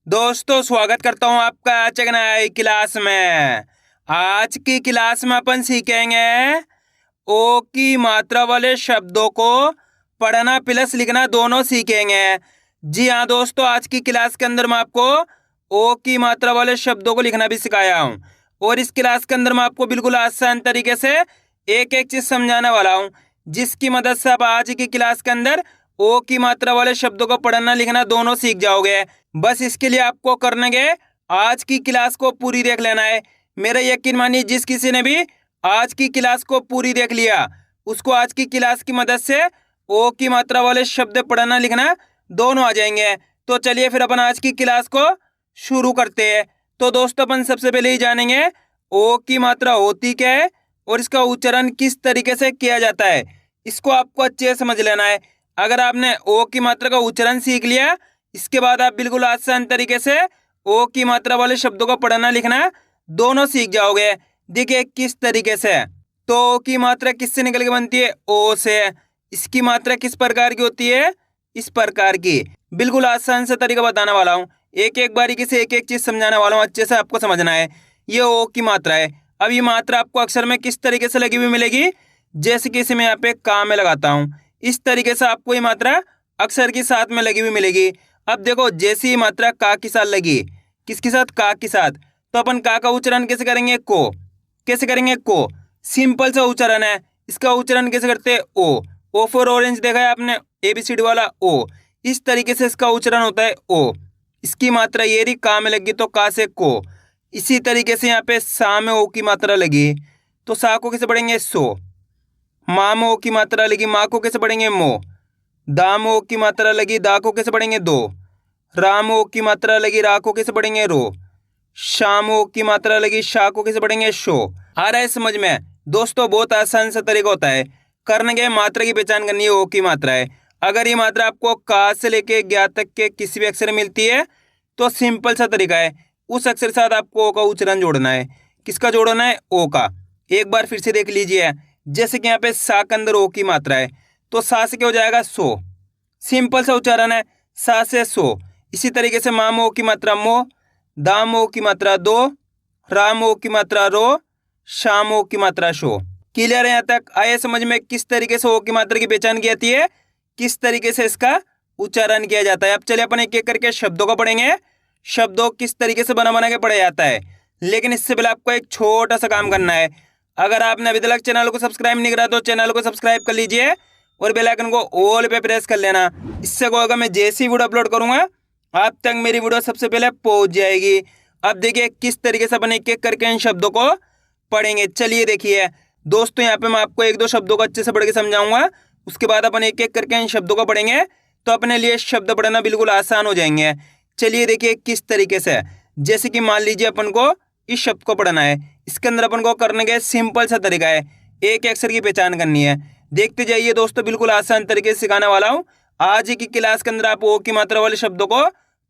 दोस्तों स्वागत करता हूँ आपका आज एक नई क्लास में। आज की क्लास में अपन सीखेंगे ओ की मात्रा वाले शब्दों को पढ़ना प्लस लिखना दोनों सीखेंगे। जी हाँ दोस्तों, आज की क्लास के अंदर मैं आपको ओ की मात्रा वाले शब्दों को लिखना भी सिखाया हूँ और इस क्लास के अंदर मैं आपको बिल्कुल आसान तरीके से एक एक चीज समझाने वाला हूँ, जिसकी मदद से आप आज की क्लास के अंदर ओ की मात्रा वाले शब्दों को पढ़ना लिखना दोनों सीख जाओगे। बस इसके लिए आपको करने के आज की क्लास को पूरी देख लेना है। मेरा यकीन मानिए, जिस किसी ने भी आज की क्लास को पूरी देख लिया उसको आज की क्लास की मदद से ओ की मात्रा वाले शब्द पढ़ना लिखना दोनों आ जाएंगे। तो चलिए फिर अपन आज की क्लास को शुरू करते हैं। तो दोस्तों अपन सबसे पहले ही जानेंगे ओ की मात्रा होती क्या है और इसका उच्चारण किस तरीके से किया जाता है। इसको आपको अच्छे से समझ लेना है। अगर आपने ओ की मात्रा का उच्चारण सीख लिया, इसके बाद आप बिल्कुल आसान तरीके से ओ की मात्रा वाले शब्दों को पढ़ना लिखना दोनों सीख जाओगे। देखिए किस तरीके से। तो ओ की मात्रा किससे निकल के बनती है? ओ से। इसकी मात्रा किस प्रकार की होती है? इस प्रकार की। बिल्कुल आसान से तरीका बताने वाला हूँ, एक एक बारीकी से एक एक चीज समझाने वाला हूँ, अच्छे से आपको समझना है। ये ओ की मात्रा है। अब ये मात्रा आपको अक्षर में किस तरीके से लगी हुई मिलेगी? जैसे कि इसे मैं यहाँ पे का में लगाता हूँ, इस तरीके से आपको ये मात्रा अक्षर के साथ में लगी हुई मिलेगी। अब देखो, जैसी ये मात्रा का के साथ लगी, किसके साथ? का के साथ। तो अपन का उच्चारण कैसे करेंगे? को। कैसे करेंगे? को। सिंपल सा उच्चारण है। इसका उच्चारण कैसे करते हैं? ओ फॉर ऑरेंज देखा है आपने, ABCD वाला ओ। इस तरीके से इसका उच्चारण होता है ओ। इसकी मात्रा ये रही, का में लगी तो का से को। इसी तरीके से यहाँ पे सा में ओ की मात्रा लगी तो सा को कैसे पढ़ेंगे? सो। माँ में ओ की मात्रा लगी, माँ को कैसे पढ़ेंगे? मो। दा में ओ की मात्रा लगी, दा को कैसे पढ़ेंगे? दो। रा में ओ की मात्रा लगी, रा को कैसे पढ़ेंगे? रो। शा में ओ की मात्रा लगी, शा को कैसे पढ़ेंगे? शो। आ रहा है समझ में? दोस्तों बहुत आसान सा तरीका होता है करने के। मात्रा की पहचान करनी है, ओ की मात्रा है। अगर ये मात्रा आपको का से लेके ज्ञा तक के किसी भी अक्षर में मिलती है तो सिंपल सा तरीका है, उस अक्षर के साथ आपको ओ का उच्चारण जोड़ना है। किसका जोड़ना है? ओ का। एक बार फिर से देख लीजिए, जैसे कि यहाँ पे सा के अंदर ओ की मात्रा है तो सा से क्या हो जाएगा? सो। सिंपल सा उच्चारण है, सा से सो। इसी तरीके से मा में ओ की मात्रा मो, दा में ओ की मात्रा दो, रा में ओ की मात्रा रो, शा में ओ की मात्रा शो। क्लियर है यहाँ तक? आए समझ में किस तरीके से ओ की मात्रा की पहचान की जाती है, किस तरीके से इसका उच्चारण किया जाता है। अब चलिए अपन एक एक करके शब्दों को पढ़ेंगे, शब्दों किस तरीके से बना बना के पढ़ा जाता है। लेकिन इससे पहले आपको एक छोटा सा काम करना है। अगर आपने अभी तक चैनल को सब्सक्राइब नहीं करा तो चैनल को सब्सक्राइब कर लीजिए और बेल आइकन को ऑल पे प्रेस कर लेना। इससे होगा मैं जैसी वीडियो अपलोड करूंगा आप तक मेरी वीडियो सबसे पहले पहुंच जाएगी। अब देखिए किस तरीके से अपन एक एक करके इन शब्दों को पढ़ेंगे। चलिए देखिए दोस्तों, यहाँ पे मैं आपको एक दो शब्दों को अच्छे से पढ़ के समझाऊंगा, उसके बाद अपन एक एक करके इन शब्दों को पढ़ेंगे तो अपने लिए शब्द पढ़ना बिल्कुल आसान हो जाएंगे। चलिए देखिए किस तरीके से। जैसे कि मान लीजिए अपन को इस शब्द को पढ़ना है, इसके अंदर अपन को करने का सिंपल सा तरीका है, एक अक्षर की पहचान करनी है। देखते जाइए दोस्तों, बिल्कुल आसान तरीके से सिखाने वाला हूँ। आज की क्लास के अंदर आप ओ की मात्रा वाले शब्दों को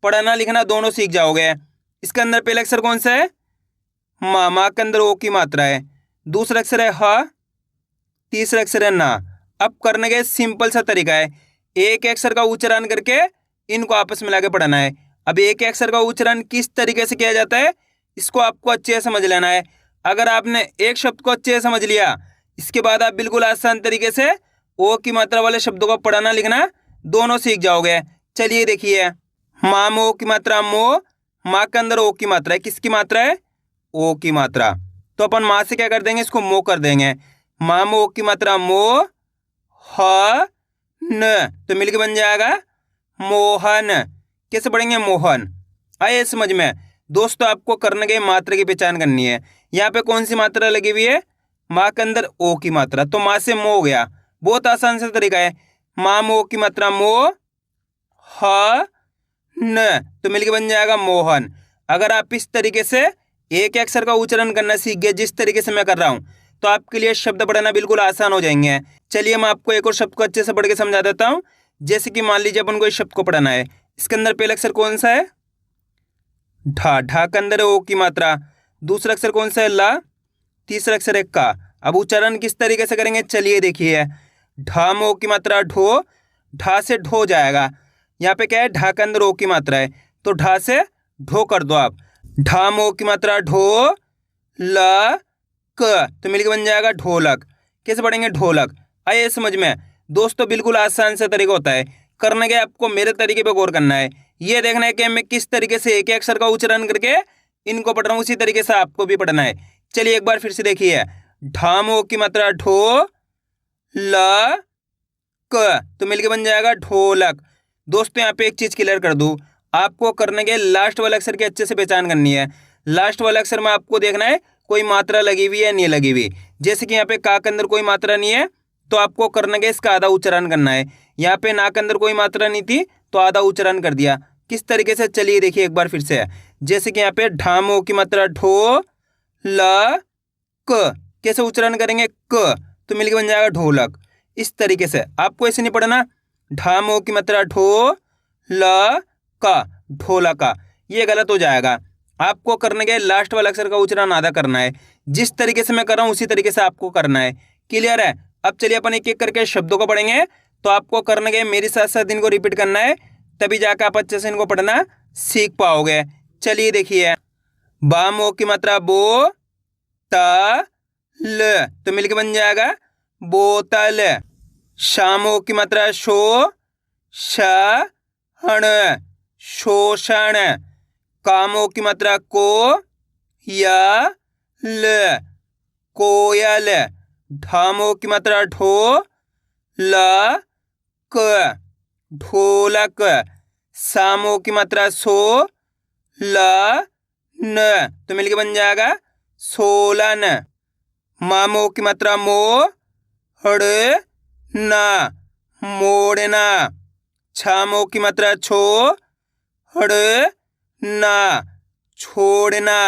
पढ़ना लिखना दोनों सीख जाओगे। इसके अंदर पहला अक्षर कौन सा है? माँ। माँ के अंदर ओ की मात्रा है। दूसरा अक्षर है ह, तीसरा अक्षर है ना। अब करने का सिंपल सा तरीका है, एक अक्षर का उच्चारण करके इनको आपस में लाके पढ़ना है। अब एक अक्षर का उच्चारण किस तरीके से किया जाता है इसको आपको अच्छे से समझ लेना है। अगर आपने एक शब्द को अच्छे से समझ लिया, इसके बाद आप बिल्कुल आसान तरीके से ओ की मात्रा वाले शब्दों को पढ़ना लिखना दोनों सीख जाओगे। चलिए देखिए, माँ में ओ की मात्रा मो, माँ के अंदर ओ की मात्रा है। किसकी मात्रा है? ओ की मात्रा। तो अपन माँ से क्या कर देंगे? इसको मो कर देंगे। माँ में ओ की मात्रा मो, ह न, तो मिलके बन जाएगा मोहन। कैसे पढ़ेंगे? मोहन। आए समझ में? दोस्तों आपको करने के मात्रा की पहचान करनी है। यहाँ पे कौन सी मात्रा लगी हुई है? माँ के अंदर ओ की मात्रा, तो माँ से मो हो गया। बहुत आसान सा तरीका है, माँ में ओ की मात्रा मो, ह न, तो मिलके बन जाएगा मोहन। अगर आप इस तरीके से एक अक्षर का उच्चारण करना सीख गए जिस तरीके से मैं कर रहा हूँ तो आपके लिए शब्द पढ़ना बिल्कुल आसान हो जाएंगे। चलिए मैं आपको एक और शब्द को अच्छे से पढ़ के समझा देता हूँ। जैसे कि मान लीजिए अपन को इस शब्द को पढ़ना है, इसके अंदर पहला अक्षर कौन सा है? ढा। ढा के अंदर है ओ की मात्रा। दूसरा अक्षर कौन सा है? ला। तीसरा अक्षर है का। अब उच्चारण किस तरीके से करेंगे? चलिए देखिए, ढा में ओ की मात्रा ढो, ढा से ढो जाएगा। यहाँ पे क्या है? ढा के अंदर ओ की मात्रा है तो ढा से ढो कर दो आप। ढा मो की मात्रा ढो, ल क तो मिलकर बन जाएगा ढोलक। कैसे पढ़ेंगे? ढोलक। आइए समझ में दोस्तों, बिल्कुल आसान सा तरीका होता है। करने के आपको मेरे तरीके पे गौर करना है। ये देखना है कि मैं किस तरीके से एक एक अक्षर का उच्चारण करके इनको पढ़ रहा हूँ, उसी तरीके से आपको भी पढ़ना है। चलिए एक बार फिर से देखिए। ढामो की मात्रा ढो, ल क तो मिलके बन जाएगा ढोलक। दोस्तों यहाँ पे एक चीज क्लियर कर दूं, आपको करने के लास्ट वाले अक्षर की अच्छे से पहचान करनी है। लास्ट वाले अक्षर में आपको देखना है कोई मात्रा लगी हुई है नहीं लगी हुई। जैसे कि यहाँ पे का के अंदर कोई मात्रा नहीं है तो आपको करने के इसका आधा उच्चारण करना है। यहाँ पे ना के अंदर कोई मात्रा नहीं थी तो आधा उच्चारण कर दिया। किस तरीके से? चलिए देखिए एक बार फिर से। जैसे कि यहाँ पे ढामो की मात्रा ढो, ल क कैसे उच्चारण करेंगे? क तो मिलके बन जाएगा ढोलक। इस तरीके से आपको ऐसे नहीं पढ़ना। ढामो की मात्रा ढो, ल का ढोलका, ये गलत हो जाएगा। आपको करने के लास्ट वाला अक्षर का उच्चारण आधा करना है। जिस तरीके से मैं कर रहा हूँ उसी तरीके से आपको करना है। क्लियर है? अब चलिए अपन एक एक करके शब्दों को पढ़ेंगे। तो आपको करने के मेरे साथ साथ इनको रिपीट करना है, तभी जाकर आप अच्छे से इनको पढ़ना सीख पाओगे। चलिए देखिए। बामो की मात्रा बो, त ल तो मिलके बन जाएगा बोतल। शामो की मात्रा शो, श हण शोषण। कामो की मात्रा को, या ल कोयल। ढामो की मात्रा ढो, ल क ढोलक। सामो की मात्रा सो, ल न तो मिलके बन जाएगा सोलन। मामो की मात्रा मो, हड़ ना मोड़ना। छामो की मात्रा छो, हड़ ना छोड़ना।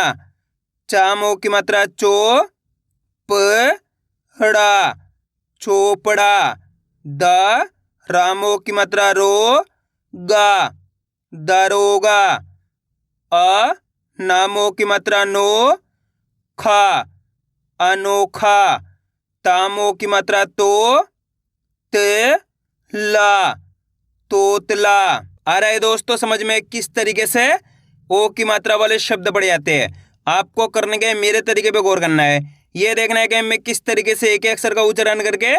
चामो की मात्रा चो, पड़ा चोपड़ा। द रामो की मात्रा रो, गा दरोगा। अ नामो की मात्रा नो, खा अनोखा। तामो की मात्रा तो, ते ला तोतला। आ रहा है दोस्तों समझ में किस तरीके से ओ की मात्रा वाले शब्द पढ़े जाते हैं? आपको करने के मेरे तरीके पे गौर करना है। ये देखना है कि मैं किस तरीके से एक एक अक्षर का उच्चारण करके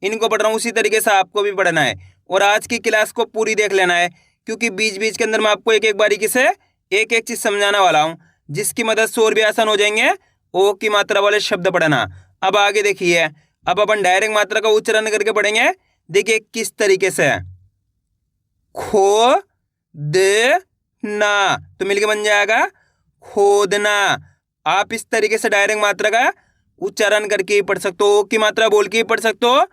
इनको पढ़ रहा हूँ, उसी तरीके से आपको भी पढ़ना है। और आज की क्लास को पूरी देख लेना है, क्योंकि बीच बीच के अंदर मैं आपको एक एक बारीकी से एक एक चीज समझाने वाला हूँ, जिसकी मदद से और भी आसान हो जाएंगे ओ की मात्रा वाले शब्द पढ़ना। अब आगे देखिए। अब अपन डायरेक्ट मात्रा का उच्चारण करके पढ़ेंगे। देखिए किस तरीके से। खो दे ना तो मिलके बन जाएगा खोदना। आप इस तरीके से डायरेक्ट मात्रा का उच्चारण करके ही पढ़ सकते हो। ओ की मात्रा बोल के ही पढ़ सकते हो,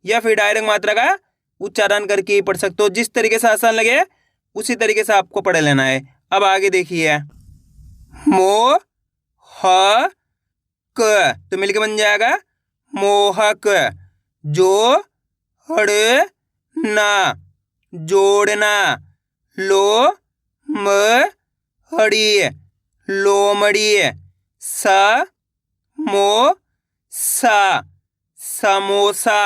या फिर डायरेक्ट मात्रा का उच्चारण करके ही पढ़ सकते हो। जिस तरीके से आसान लगे उसी तरीके से आपको पढ़ लेना है। अब आगे देखिए। मो ह क तो मिलके बन जाएगा मोहक। जो हड़ ना जोड़ना। लो म हड़ी लोमड़ी। स मो सा समोसा।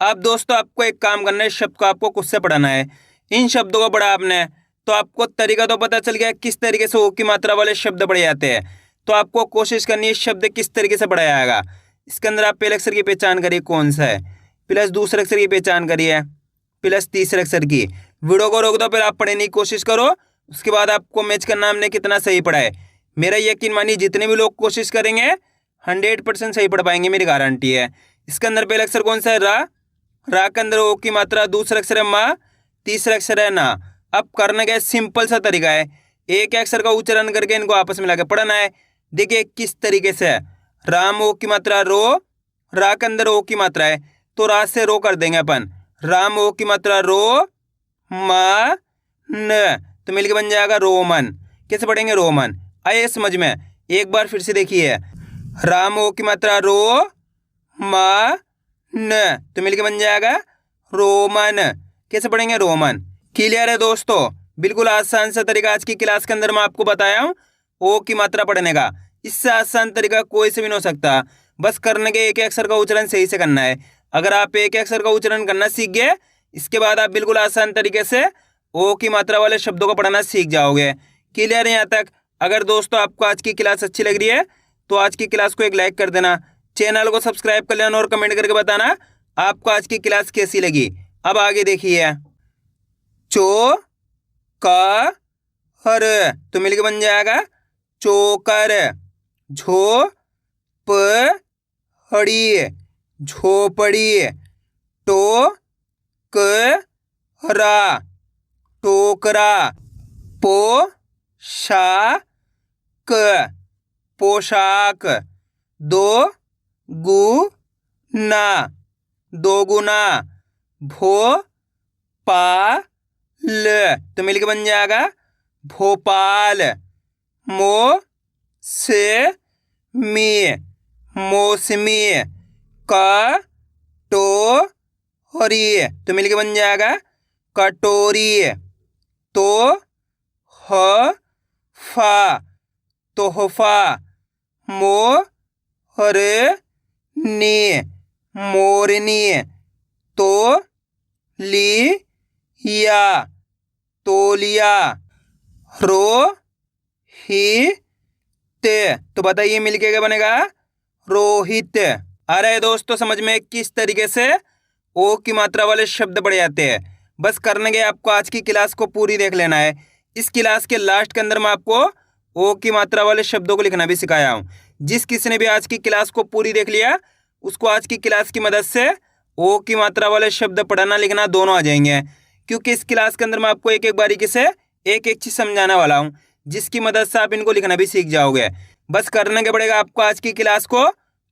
अब दोस्तों आपको एक काम करना है, शब्द को आपको खुद से पढ़ना है। इन शब्दों को पढ़ा आपने तो आपको तरीका तो पता चल गया किस तरीके से ओ की मात्रा वाले शब्द पढ़े जाते हैं। तो आपको कोशिश करनी है शब्द किस तरीके से पढ़ा जाएगा। इसके अंदर आप पहले अक्षर की पहचान करिए कौन सा है, प्लस दूसरे अक्षर की पहचान करिए, प्लस तीसरे अक्षर की। वीडियो को रोक दो, फिर आप पढ़ने की कोशिश करो, उसके बाद आपको मैच करना हमने कितना सही पढ़ा है। मेरा यकीन मानिए जितने भी लोग कोशिश करेंगे 100% सही पढ़ पाएंगे, मेरी गारंटी है। इसके अंदर पहला अक्षर कौन सा है? रा के अंदर ओ की मात्रा, दूसरा अक्षर है मा, तीसरा अक्षर है ना। अब करने का सिंपल सा तरीका है, एक अक्षर का उच्चारण करके इनको आपस में लाके पढ़ना है। देखिए किस तरीके से। राम ओ की मात्रा रो, रा के अंदर ओ की मात्रा है तो रा से रो कर देंगे अपन। राम ओ की मात्रा रो, मा न तो मिलके बन जाएगा रोमन। कैसे पढ़ेंगे? रोमन। आइए समझ में एक बार फिर से देखिए। राम ओ की मात्रा रो, मा न तो मिलके बन जाएगा रोमन। कैसे पढ़ेंगे? रोमन। क्लियर है दोस्तों? बिल्कुल आसान सा तरीका आज की क्लास के अंदर मैं आपको बताया हूँ ओ की मात्रा पढ़ने का। इससे आसान तरीका कोई से भी नहीं हो सकता। बस करने के एक अक्षर का उच्चारण सही से करना है। अगर आप एक अक्षर का उच्चारण करना सीख गए, इसके बाद आप बिल्कुल आसान तरीके से ओ की मात्रा वाले शब्दों को पढ़ना सीख जाओगे। क्लियर है यहाँ तक? अगर दोस्तों आपको आज की क्लास अच्छी लग रही है तो आज की क्लास को एक लाइक कर देना, चैनल को सब्सक्राइब कर लेना और कमेंट करके बताना आपको आज की क्लास कैसी लगी। अब आगे देखिए, चो क हर तो मिलकर बन जाएगा चोकर। झो प हड़ी झोपड़ी। टो क रा टोकरा। पो शा क पोशाक। दो गु ना दोगुना। भो पा ल तो मिलकर बन जाएगा भोपाल। मो से मी मौसमी। क टो हरी तो मिलकर बन जाएगा कटोरी। तो ह फा तोहफा। मो हर नी मोरनी। तो ली या तोलिया। रो ही ते तो बताइए मिलके क्या बनेगा? रोहित। आ रहा है दोस्तों समझ में किस तरीके से ओ की मात्रा वाले शब्द पढ़े जाते हैं? बस करने के आपको आज की क्लास को पूरी देख लेना है। इस क्लास के लास्ट के अंदर मैं आपको ओ की मात्रा वाले शब्दों को लिखना भी सिखाया हूँ। जिस किसी ने भी आज की क्लास को पूरी देख लिया उसको आज की क्लास की मदद से ओ की मात्रा वाले शब्द पढ़ना लिखना दोनों आ जाएंगे, क्योंकि इस क्लास के अंदर मैं आपको एक एक बारीकी से एक एक चीज समझाने वाला हूँ, जिसकी मदद से आप इनको लिखना भी सीख जाओगे। बस करने के पड़ेगा आपको आज की क्लास को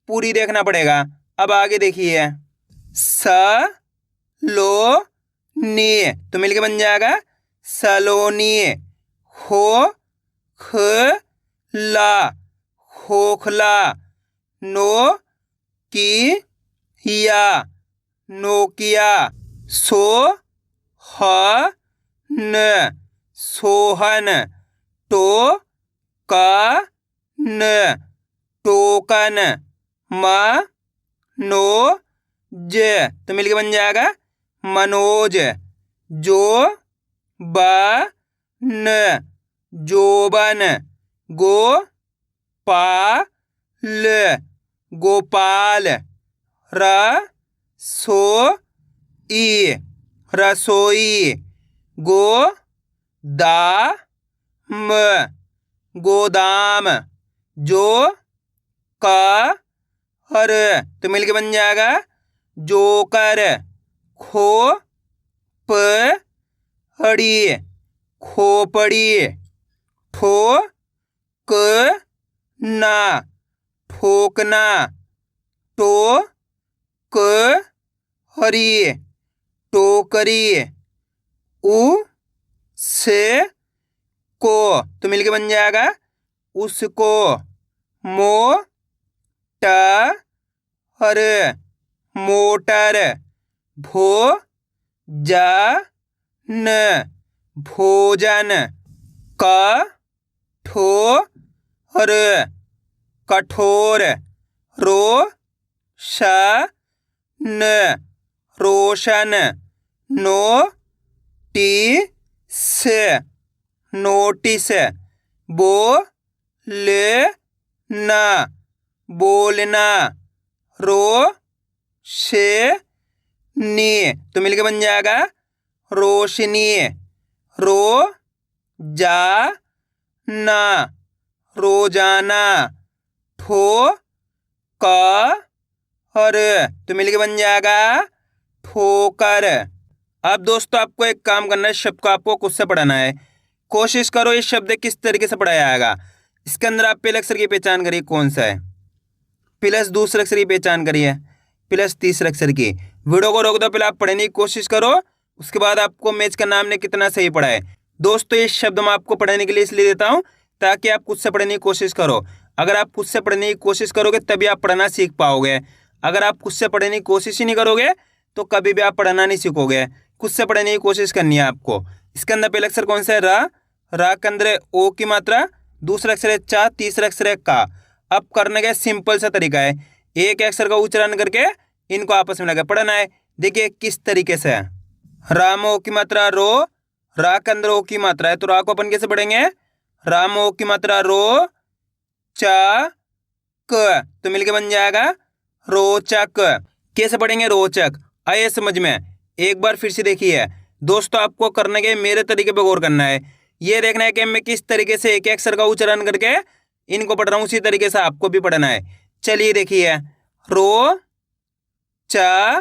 पूरी देखना पड़ेगा। अब आगे देखिए, स लो नी तो मिलके बन जाएगा सलोनी। हो ख ला खोखला। नो की या नोकिया। सो ह न सोहन। टो का न टोकन। म नो ज तो मिलके बन जाएगा मनोज। जो ब न जोबन। गो पा ल गोपाल। र सो ई रसोई। गो दा म गोदाम। जो का हर तो मिलके बन जाएगा जोकर। खो प हड़ी खोपड़ी। ठो क ना ठोकना। टो क हरी टोकरी। उ से को तो मिलके बन जाएगा उसको। मो ट हर मोटर। भो जा न भोजन। क ठो हर कठोर। रो श न रोशन। नो टी से नोटिस। बो ले ना बोलना। रो से नी तो मिलके बन जाएगा रोशनी। रो जा ना रोजाना। ठो का हर तो मिलके बन जाएगा ठोकर। अब दोस्तों आपको एक काम करना है, शब्द को आपको खुद से पढ़ना है। कोशिश करो इस शब्द किस तरीके से पढ़ाया जाएगा। इसके अंदर आप पहले अक्षर की पहचान करिए कौन सा है, प्लस दूसरे अक्षर की पहचान करिए, प्लस तीसरे अक्षर की। वीडियो को रोक दो, पहले आप पढ़ने की कोशिश करो, उसके बाद आपको मैच का नाम ने कितना सही पढ़ा है। दोस्तों इस शब्द मैं आपको पढ़ने के लिए इसलिए देता हूँ ताकि आप खुद से पढ़ने की कोशिश करो। अगर आप खुद से पढ़ने की कोशिश करोगे तभी आप पढ़ना सीख पाओगे। अगर आप खुद से पढ़ने की कोशिश ही नहीं करोगे तो कभी भी आप पढ़ना नहीं सीखोगे। खुद से पढ़ने की कोशिश करनी है आपको। इसके अंदर पहला अक्षर कौन सा है? रा। रा के अंदर ओ की मात्रा, दूसरा अक्षर है चा, तीसरा अक्षर है का। अब करने का सिंपल सा तरीका है, एक अक्षर का उच्चारण करके इनको आपस में लगा पढ़ना है। देखिए किस तरीके से है। रा में ओ की मात्रा रो, रा के अंदर ओ की मात्रा है तो रा को अपन कैसे पढ़ेंगे? राम ओ की मात्रा रो चा क, तो मिलके बन जाएगा रोचक। कैसे पढ़ेंगे रोचक, आइए समझ में। एक बार फिर से देखिए दोस्तों, आपको करने के मेरे तरीके पे गौर करना है। ये देखना है कि मैं किस तरीके से एक एक अक्षर का उच्चारण करके इनको पढ़ रहा हूँ, उसी तरीके से आपको भी पढ़ना है। चलिए देखिए, रो चा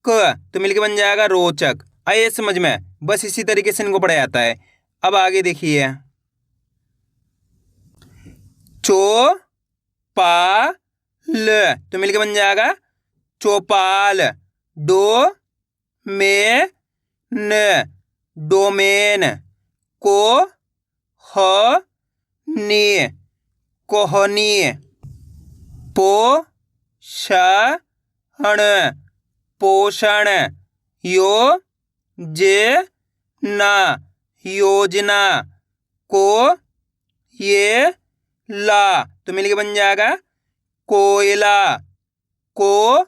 क, तो मिलके बन जाएगा रोचक। आइए समझ में, बस इसी तरीके से इनको पढ़ा जाता है। अब आगे देखिए, चो पा ल, तो मिलके बन जाएगा चौपाल। डो में न, डोमेन। को ह नी, कोहनी। पो ष ण, पोषण। यो जे ना, योजना। को ये ला, तो मिलके बन जाएगा कोयला। को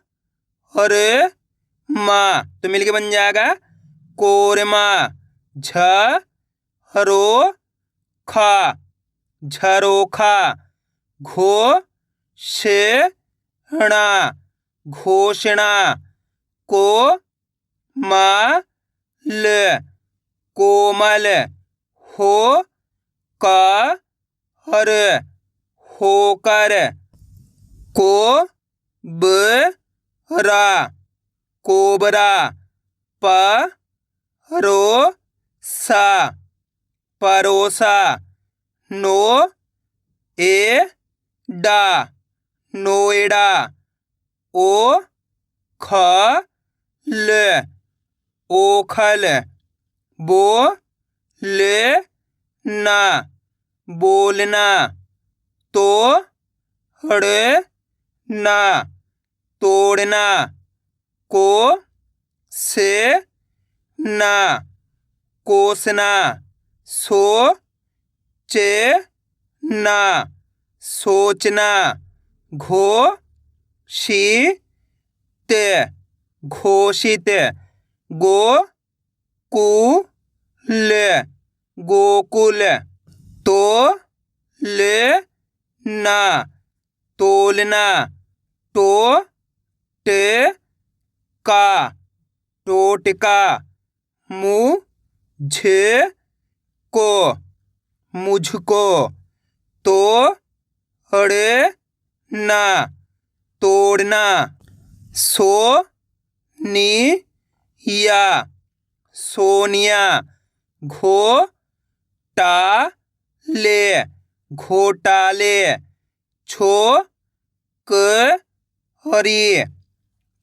हरे माँ, तो मिलके बन जाएगा कोरमा। झ हरो खा, झरोखा। घो शे णा, घोषणा। को मा ल, कोमल। हो का हर, होकर। को ब रा, कोबरा। प रो सा, परोसा। नो ए डा, नोएडा। ओ ख ल, ओखल। बो ले ना, बोलना। तो हड़े ना, तोड़ना। को से ना, कोसना। सो चे ना, सोचना। घो शी ते, घोषित। गो कु ल, गोकुल। तो ले ना, तोलना। टो टे का, टोटका। मु झे को, मुझको। तो हड़े ना, तोड़ना। सो नी या, सोनिया। घो टा ले, घोटाले। छो क हरी,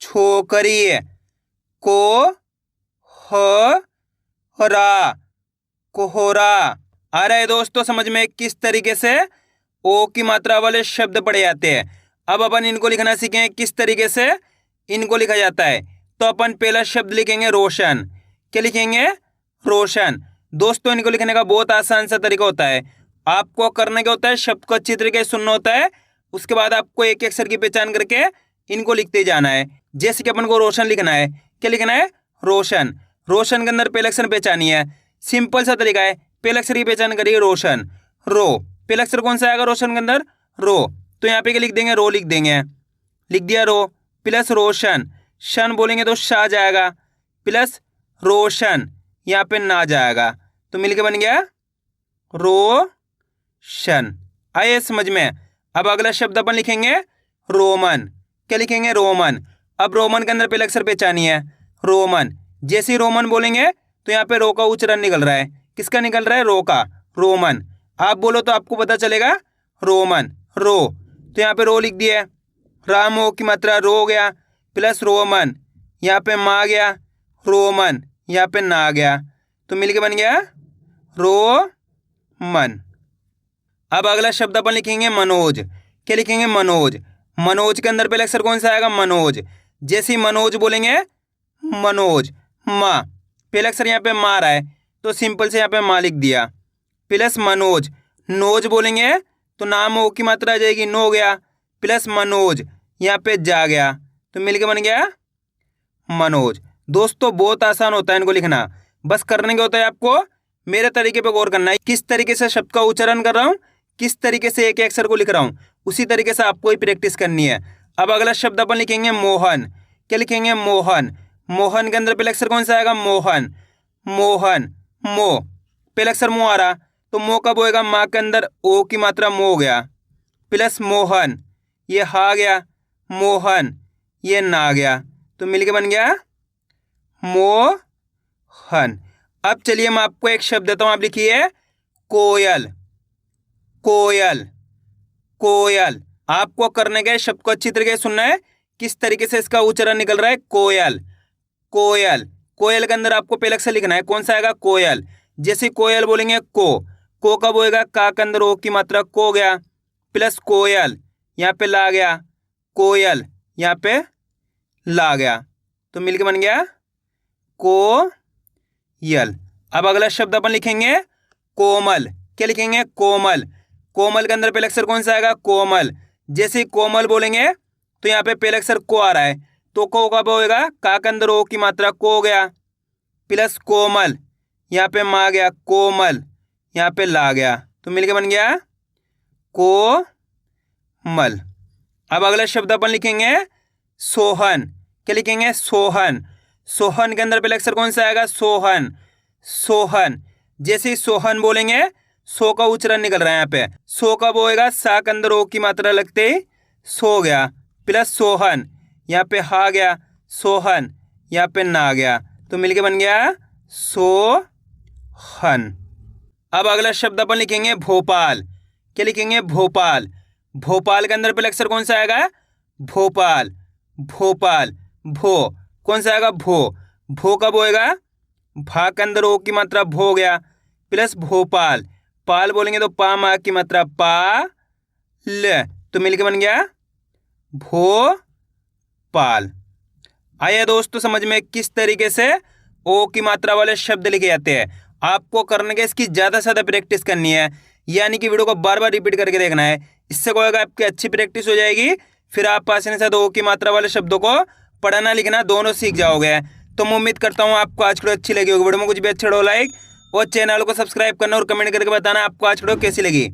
छोकरी। को ह हरा, कोहरा। आ रहा है दोस्तों समझ में किस तरीके से ओ की मात्रा वाले शब्द पढ़े जाते हैं। अब अपन इनको लिखना सीखें किस तरीके से इनको लिखा जाता है। तो अपन पहला शब्द लिखेंगे रोशन। क्या लिखेंगे? रोशन। दोस्तों इनको लिखने का बहुत आसान सा तरीका होता है। आपको करने क्या होता है, शब्द को अच्छी तरीके से सुनना होता है, उसके बाद आपको एक एक अक्षर की पहचान करके इनको लिखते जाना है। जैसे कि अपन को रोशन लिखना है, क्या लिखना है? रोशन। रोशन के अंदर पहला अक्षर पहचानी है, सिंपल सा तरीका है। पहले अक्षर की पहचान करिए रोशन। रो, पहला अक्षर कौन सा आएगा रोशन के अंदर? रो। तो यहाँ पे क्या लिख देंगे? रो लिख देंगे। लिख दिया रो प्लस रोशन। शन बोलेंगे तो शाह जाएगा, प्लस रोशन, यहाँ पे ना जाएगा, तो मिलके बन गया रोशन। आइए समझ में। अब अगला शब्द अपन लिखेंगे रोमन। क्या लिखेंगे? रोमन। अब रोमन के अंदर पहले अक्षर पहचानी है, रोमन। जैसे ही रोमन बोलेंगे तो यहाँ पे रो का उच्चारण निकल रहा है। किसका निकल रहा है? रो का। रोमन। आप बोलो तो आपको पता चलेगा रोमन। रो, तो यहाँ पे रो लिख दिया। राम ओ की मात्रा रो हो गया, प्लस रोमन, यहाँ पे मा गया, रोमन, यहाँ पे ना आ गया, तो मिलके बन गया रोमन। अब अगला शब्द अपन लिखेंगे मनोज। क्या लिखेंगे? मनोज। मनोज के अंदर पहले अक्षर कौन सा आएगा? मनोज। जैसे ही मनोज बोलेंगे, मनोज, माँ, पहले अक्षर यहाँ पे मा रहा है तो सिंपल से यहाँ पे माँ लिख दिया, प्लस मनोज। नोज बोलेंगे तो नाम ओ की मात्रा आ जाएगी, नो हो गया, प्लस मनोज, यहाँ पे जा गया, तो मिलके बन गया मनोज। दोस्तों बहुत आसान होता है इनको लिखना, बस करने क्या होता है आपको, मेरे तरीके पे गौर करना है, किस तरीके से शब्द का उच्चारण कर रहा हूँ, किस तरीके से एक अक्षर को लिख रहा हूँ, उसी तरीके से आपको ही प्रैक्टिस करनी है। अब अगला शब्द अपन लिखेंगे मोहन। क्या लिखेंगे? मोहन। मोहन के अंदर पहला अक्षर कौन सा आएगा? मोहन। मोहन, मो, पहला अक्षर मो आ रहा, तो मो कब होएगा? माँ के अंदर ओ की मात्रा मो हो गया, प्लस मोहन, ये हा गया, मोहन, ये ना आ गया, तो मिलके बन गया मोहन। अब चलिए मैं आपको एक शब्द देता हूं, आप लिखिए कोयल। कोयल, कोयल। आपको करने के शब्द को अच्छी तरीके से सुनना है, किस तरीके से इसका उच्चारण निकल रहा है। कोयल, कोयल। कोयल के अंदर आपको पहले अक्षर लिखना है, कौन सा आएगा? कोयल। जैसे कोयल बोलेंगे को कब होएगा? का के अंदर ओ की मात्रा को गया, प्लस कोयल, यहाँ पे ला गया, कोयल, यहाँ पे ला गया, तो मिलके बन गया कोयल। अब अगला शब्द अपन लिखेंगे कोमल। क्या लिखेंगे? कोमल। कोमल के अंदर पहले अक्षर कौन सा आएगा? कोमल। जैसे कोमल बोलेंगे तो यहाँ पे पहले अक्षर को आ रहा है, तो को कब होएगा? का के अंदर ओ की मात्रा को हो गया, प्लस कोमल, यहाँ पे मा गया, कोमल, यहाँ पे ला गया, तो मिलके बन गया कोमल। अब अगला शब्द अपन लिखेंगे सोहन। क्या लिखेंगे? सोहन। सोहन के अंदर पहले अक्षर कौन सा आएगा? सोहन। सोहन। जैसे ही सोहन बोलेंगे सो का उच्चारण निकल रहा है, यहाँ पे सो कब होएगा? सा के अंदर ओ की मात्रा लगते ही सो गया, प्लस सोहन, यहाँ पे हा गया, सोहन, यहाँ पे ना आ गया, तो मिलके बन गया सोहन। अब अगला शब्द अपन लिखेंगे भोपाल। क्या लिखेंगे? भोपाल। भोपाल के अंदर पहले अक्षर कौन सा आएगा? भोपाल। भोपाल, भो, कौन सा आएगा? भो। भो कब होएगा? भा के अंदर ओ की मात्रा भो गया, प्लस भोपाल, पाल बोलेंगे तो पा मा की मात्रा पा ल, तो मिलके बन गया भोपाल। आया दोस्तों समझ में किस तरीके से ओ की मात्रा वाले शब्द लिखे जाते हैं। आपको करने के इसकी ज़्यादा से ज़्यादा प्रैक्टिस करनी है, यानी कि वीडियो को बार बार रिपीट करके देखना है। इससे क्या होगा? आपकी अच्छी प्रैक्टिस हो जाएगी, फिर आप आसानी से ओ की मात्रा वाले शब्दों को पढ़ना लिखना दोनों सीख जाओगे। तो मैं उम्मीद करता हूँ आपको आज वीडियो अच्छी लगी होगी। वीडियो में कुछ भी अच्छा हो लाइक और चैनल को सब्सक्राइब करना और कमेंट करके बताना आपको आज वीडियो कैसी लगी।